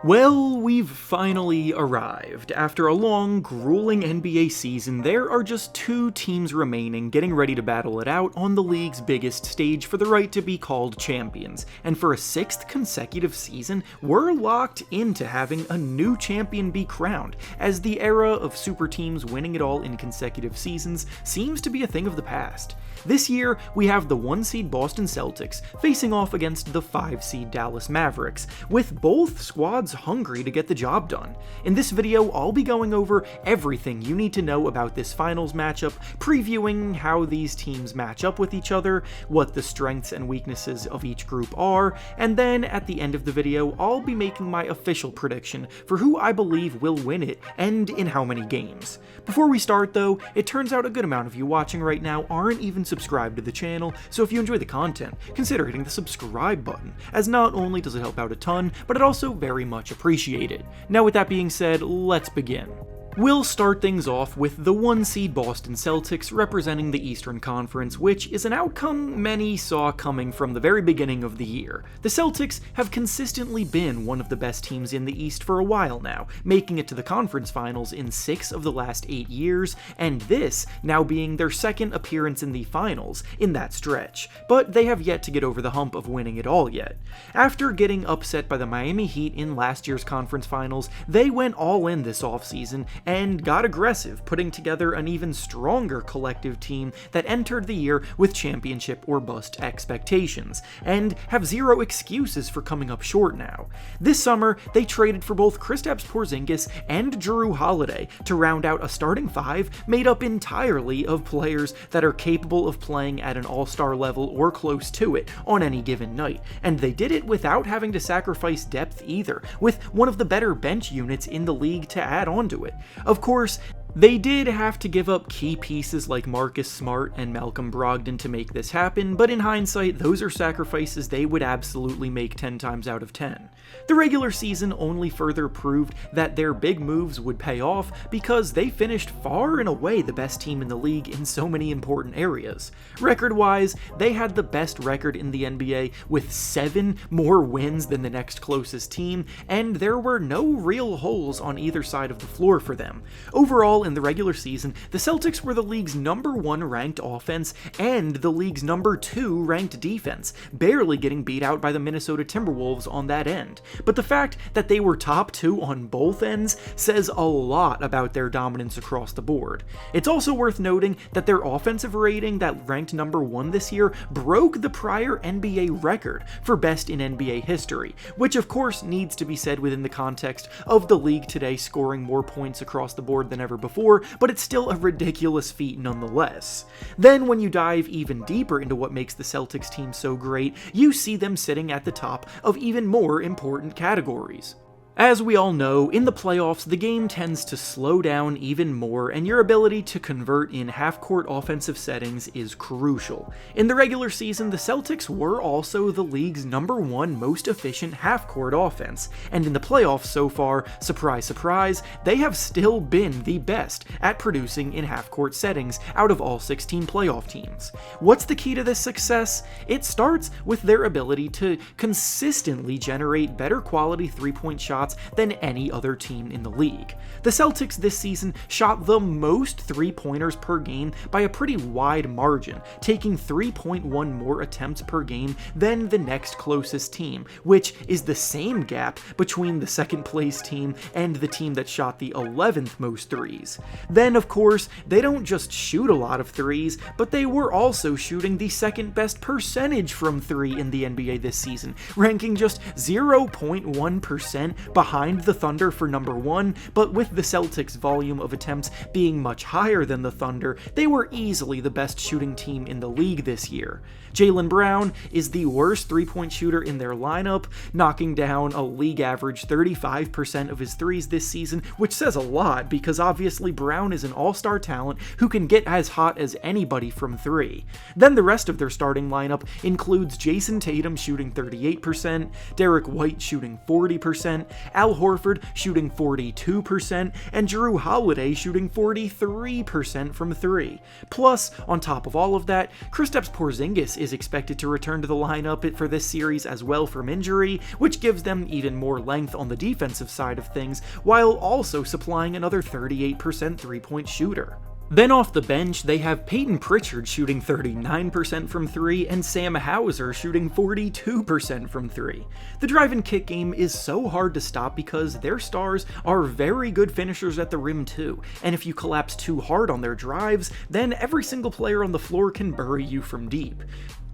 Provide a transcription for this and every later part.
Well, we've finally arrived. After a long, grueling NBA season, there are just 2 teams remaining getting ready to battle it out on the league's biggest stage for the right to be called champions. And for a 6th consecutive season, we're locked into having a new champion be crowned, as the era of super teams winning it all in consecutive seasons seems to be a thing of the past. This year, we have the 1-seed Boston Celtics facing off against the 5-seed Dallas Mavericks, with both squads hungry to get the job done. In this video, I'll be going over everything you need to know about this finals matchup, previewing how these teams match up with each other, what the strengths and weaknesses of each group are, and then at the end of the video, I'll be making my official prediction for who I believe will win it and in how many games. Before we start though, it turns out a good amount of you watching right now aren't even subscribed to the channel, so if you enjoy the content, consider hitting the subscribe button, as not only does it help out a ton, but it also very much appreciated. Now with that being said, let's begin. We'll start things off with the 1-seed Boston Celtics representing the Eastern Conference, which is an outcome many saw coming from the very beginning of the year. The Celtics have consistently been one of the best teams in the East for a while now, making it to the conference finals in 6 of the last 8 years, and this now being their 2nd appearance in the finals in that stretch, but they have yet to get over the hump of winning it all yet. After getting upset by the Miami Heat in last year's conference finals, they went all in this offseason and got aggressive, putting together an even stronger collective team that entered the year with championship or bust expectations, and have zero excuses for coming up short now. This summer, they traded for both Kristaps Porzingis and Jrue Holiday to round out a starting 5 made up entirely of players that are capable of playing at an all-star level or close to it on any given night, and they did it without having to sacrifice depth either, with one of the better bench units in the league to add onto it. Of course, they did have to give up key pieces like Marcus Smart and Malcolm Brogdon to make this happen, but in hindsight, those are sacrifices they would absolutely make 10 times out of 10. The regular season only further proved that their big moves would pay off because they finished far and away the best team in the league in so many important areas. Record-wise, they had the best record in the NBA with 7 more wins than the next closest team, and there were no real holes on either side of the floor for them. Overall, in the regular season, the Celtics were the league's #1 ranked offense and the league's #2 ranked defense, barely getting beat out by the Minnesota Timberwolves on that end. But the fact that they were top 2 on both ends says a lot about their dominance across the board. It's also worth noting that their offensive rating that ranked #1 this year broke the prior NBA record for best in NBA history, which of course needs to be said within the context of the league today scoring more points across the board than ever before, but it's still a ridiculous feat nonetheless. Then when you dive even deeper into what makes the Celtics team so great, you see them sitting at the top of even more important categories. As we all know, in the playoffs, the game tends to slow down even more, and your ability to convert in half-court offensive settings is crucial. In the regular season, the Celtics were also the league's #1 most efficient half-court offense, and in the playoffs so far, surprise surprise, they have still been the best at producing in half-court settings out of all 16 playoff teams. What's the key to this success? It starts with their ability to consistently generate better quality three-point shots than any other team in the league. The Celtics this season shot the most three-pointers per game by a pretty wide margin, taking 3.1 more attempts per game than the next closest team, which is the same gap between the 2nd place team and the team that shot the 11th most threes. Then, of course, they don't just shoot a lot of threes, but they were also shooting the 2nd best percentage from 3 in the NBA this season, ranking just 0.1% behind the Thunder for #1, but with the Celtics' volume of attempts being much higher than the Thunder, they were easily the best shooting team in the league this year. Jaylen Brown is the worst three-point shooter in their lineup, knocking down a league average 35% of his threes this season, which says a lot because obviously Brown is an all-star talent who can get as hot as anybody from 3. Then the rest of their starting lineup includes Jayson Tatum shooting 38%, Derek White shooting 40%, Al Horford shooting 42%, and Jrue Holiday shooting 43% from 3. Plus, on top of all of that, Kristaps Porzingis is expected to return to the lineup for this series as well from injury, which gives them even more length on the defensive side of things, while also supplying another 38% three-point shooter. Then off the bench, they have Peyton Pritchard shooting 39% from 3 and Sam Hauser shooting 42% from 3. The drive and kick game is so hard to stop because their stars are very good finishers at the rim too, and if you collapse too hard on their drives, then every single player on the floor can bury you from deep.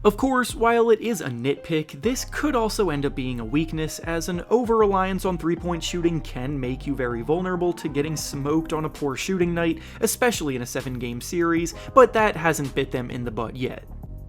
Of course, while it is a nitpick, this could also end up being a weakness, as an over-reliance on three-point shooting can make you very vulnerable to getting smoked on a poor shooting night, especially in a 7-game series, but that hasn't bit them in the butt yet.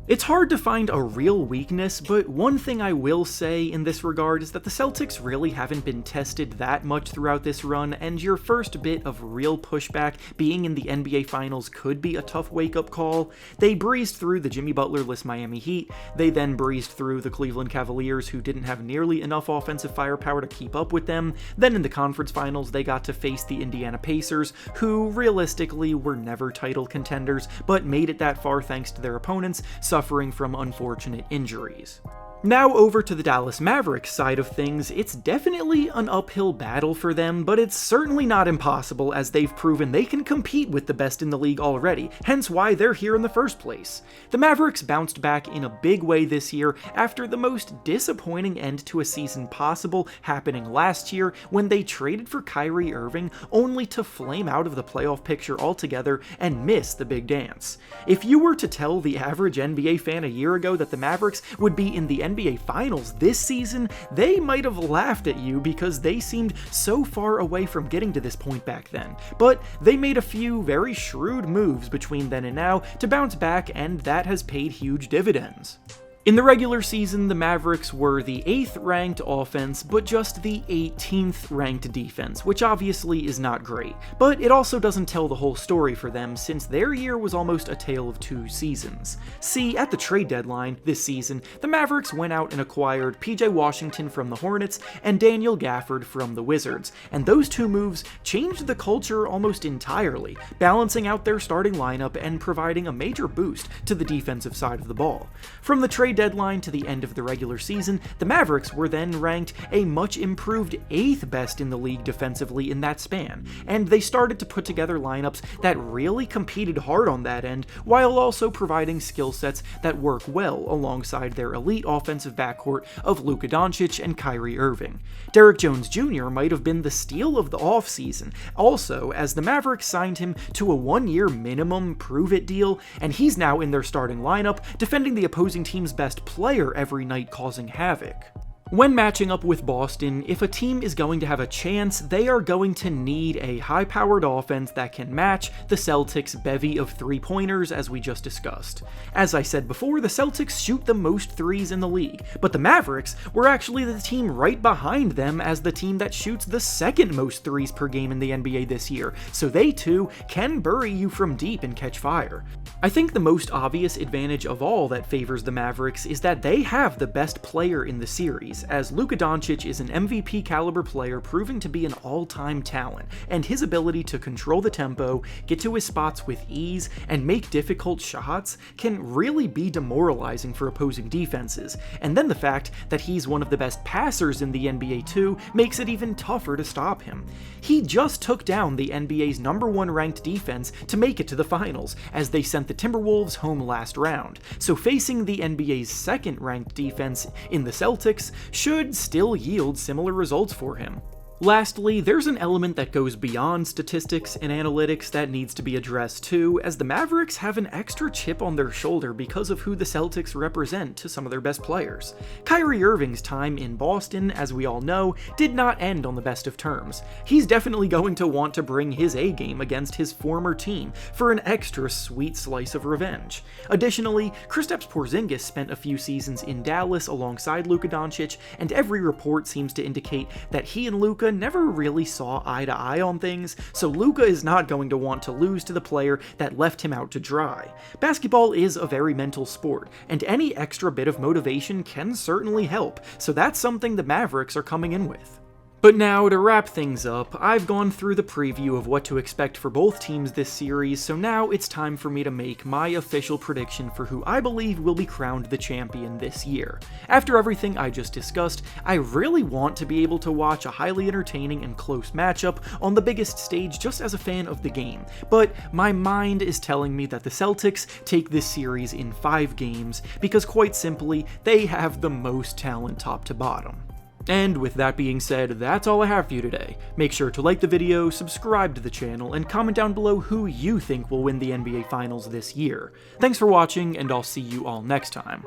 It's hard to find a real weakness, but one thing I will say in this regard is that the Celtics really haven't been tested that much throughout this run, and your first bit of real pushback being in the NBA Finals could be a tough wake-up call. They breezed through the Jimmy Butler-less Miami Heat, they then breezed through the Cleveland Cavaliers, who didn't have nearly enough offensive firepower to keep up with them. Then in the conference finals, they got to face the Indiana Pacers, who realistically were never title contenders, but made it that far thanks to their opponents suffering from unfortunate injuries. Now over to the Dallas Mavericks side of things, it's definitely an uphill battle for them, but it's certainly not impossible, as they've proven they can compete with the best in the league already, hence why they're here in the first place. The Mavericks bounced back in a big way this year after the most disappointing end to a season possible happening last year when they traded for Kyrie Irving only to flame out of the playoff picture altogether and miss the big dance. If you were to tell the average NBA fan a year ago that the Mavericks would be in the NBA Finals this season, they might have laughed at you because they seemed so far away from getting to this point back then. But they made a few very shrewd moves between then and now to bounce back, and that has paid huge dividends. In the regular season, the Mavericks were the 8th ranked offense, but just the 18th ranked defense, which obviously is not great. But it also doesn't tell the whole story for them, since their year was almost a tale of two seasons. See, at the trade deadline this season, the Mavericks went out and acquired PJ Washington from the Hornets and Daniel Gafford from the Wizards, and those two moves changed the culture almost entirely, balancing out their starting lineup and providing a major boost to the defensive side of the ball. From the trade deadline to the end of the regular season, the Mavericks were then ranked a much improved 8th best in the league defensively in that span, and they started to put together lineups that really competed hard on that end, while also providing skill sets that work well alongside their elite offensive backcourt of Luka Doncic and Kyrie Irving. Derrick Jones Jr. might have been the steal of the offseason, also as the Mavericks signed him to a 1-year minimum prove-it deal, and he's now in their starting lineup, defending the opposing team's best player every night, causing havoc. When matching up with Boston, if a team is going to have a chance, they are going to need a high-powered offense that can match the Celtics' bevy of three-pointers, as we just discussed. As I said before, the Celtics shoot the most threes in the league, but the Mavericks were actually the team right behind them as the team that shoots the second most threes per game in the NBA this year, so they too can bury you from deep and catch fire. I think the most obvious advantage of all that favors the Mavericks is that they have the best player in the series, as Luka Doncic is an MVP caliber player proving to be an all-time talent, and his ability to control the tempo, get to his spots with ease, and make difficult shots can really be demoralizing for opposing defenses, and then the fact that he's one of the best passers in the NBA too makes it even tougher to stop him. He just took down the NBA's #1 ranked defense to make it to the finals, as they sent the Timberwolves home last round, so facing the NBA's 2nd ranked defense in the Celtics should still yield similar results for him. Lastly, there's an element that goes beyond statistics and analytics that needs to be addressed too, as the Mavericks have an extra chip on their shoulder because of who the Celtics represent to some of their best players. Kyrie Irving's time in Boston, as we all know, did not end on the best of terms. He's definitely going to want to bring his A-game against his former team for an extra sweet slice of revenge. Additionally, Kristaps Porzingis spent a few seasons in Dallas alongside Luka Doncic, and every report seems to indicate that he and Luka never really saw eye to eye on things, so Luka is not going to want to lose to the player that left him out to dry. Basketball is a very mental sport, and any extra bit of motivation can certainly help, so that's something the Mavericks are coming in with. But now, to wrap things up, I've gone through the preview of what to expect for both teams this series, so now it's time for me to make my official prediction for who I believe will be crowned the champion this year. After everything I just discussed, I really want to be able to watch a highly entertaining and close matchup on the biggest stage just as a fan of the game, but my mind is telling me that the Celtics take this series in 5 games, because quite simply, they have the most talent top to bottom. And with that being said, that's all I have for you today. Make sure to like the video, subscribe to the channel, and comment down below who you think will win the NBA Finals this year. Thanks for watching, and I'll see you all next time.